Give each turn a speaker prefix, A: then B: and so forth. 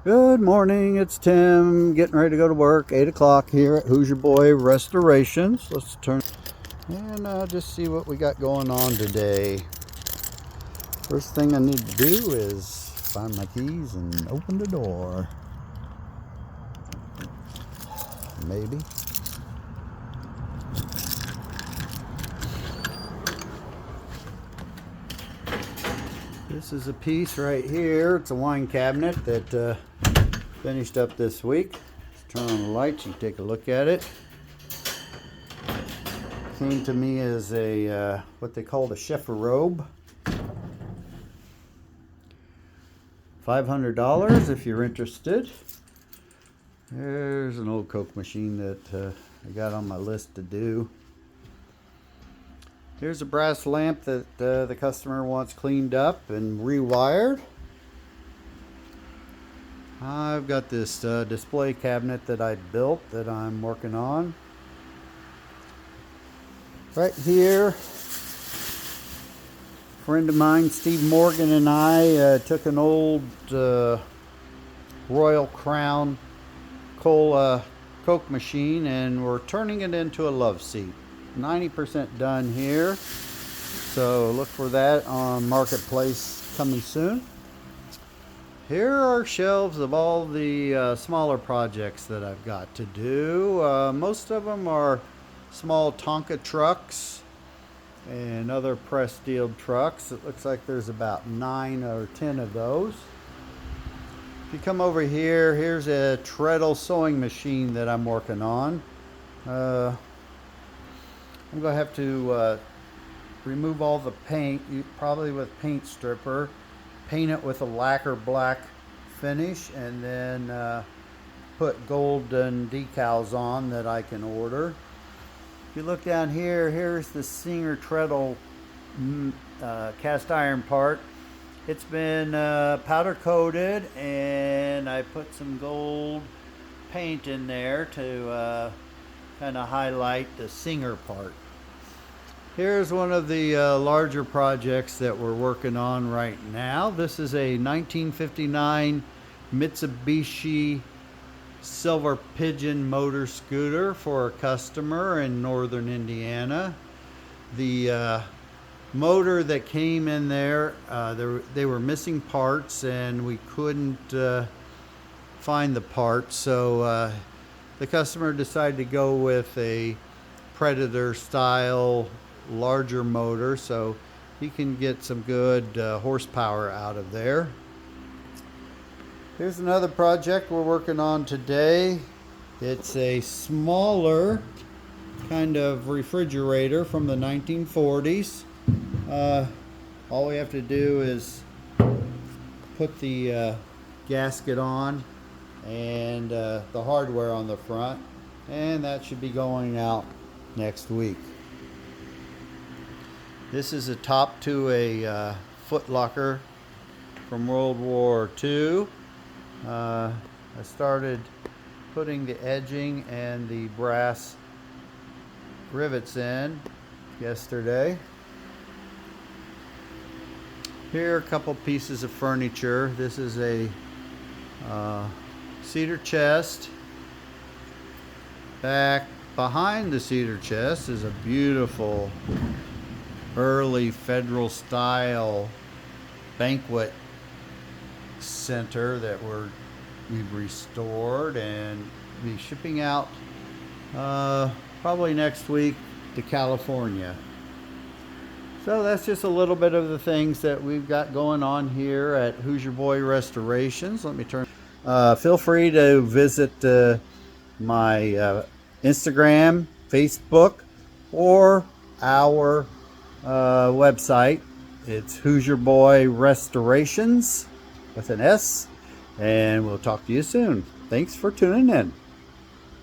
A: Good morning, it's Tim, getting ready to go to work, 8 o'clock here at Hoosierboy Restorations. Let's turn and just see what we got going on today. First thing I need to do is find my keys and open the door. Maybe. This is a piece right here. It's a wine cabinet that finished up this week. Let's turn on the lights, you can take a look at it. Came to me as a what they call a chef robe. $500 if you're interested. There's an old Coke machine that I got on my list to do. Here's a brass lamp that the customer wants cleaned up and rewired. I've got this display cabinet that I built that I'm working on. Right here, a friend of mine, Steve Morgan, and I took an old Royal Crown Coke machine and we're turning it into a love seat. 90% done here, so look for that on Marketplace coming soon. Here are shelves of all the smaller projects that I've got to do. Most of them are small Tonka trucks and other pressed steel trucks. It looks like there's about 9 or 10 of those. If you come over here, here's a treadle sewing machine that I'm working on. I'm going to have to remove all the paint, probably with paint stripper, paint it with a lacquer black finish, and then put golden decals on that I can order. If you look down here, here's the Singer treadle cast iron part. It's been powder coated, and I put some gold paint in there to kind of highlight the Singer part. Here's one of the larger projects that we're working on right now. This is a 1959 Mitsubishi Silver Pigeon motor scooter for a customer in northern Indiana. The motor that came in there, they were missing parts and we couldn't find the parts, so the customer decided to go with a Predator style larger motor so he can get some good horsepower out of there. Here's another project we're working on today. It's a smaller kind of refrigerator from the 1940s. All we have to do is put the gasket on and the hardware on the front, and that should be going out next week. This is a top to a foot locker from World War II. I started putting the edging and the brass rivets in yesterday. Here are a couple pieces of furniture. This is a cedar chest. Back behind the cedar chest is a beautiful early federal style banquet center that we've restored and be shipping out probably next week to California. So that's just a little bit of the things that we've got going on here at Hoosierboy Restorations. Let me turn. Feel free to visit my Instagram, Facebook, or our website. It's Hoosierboy Restorations with an S, and we'll talk to you soon. Thanks for tuning in.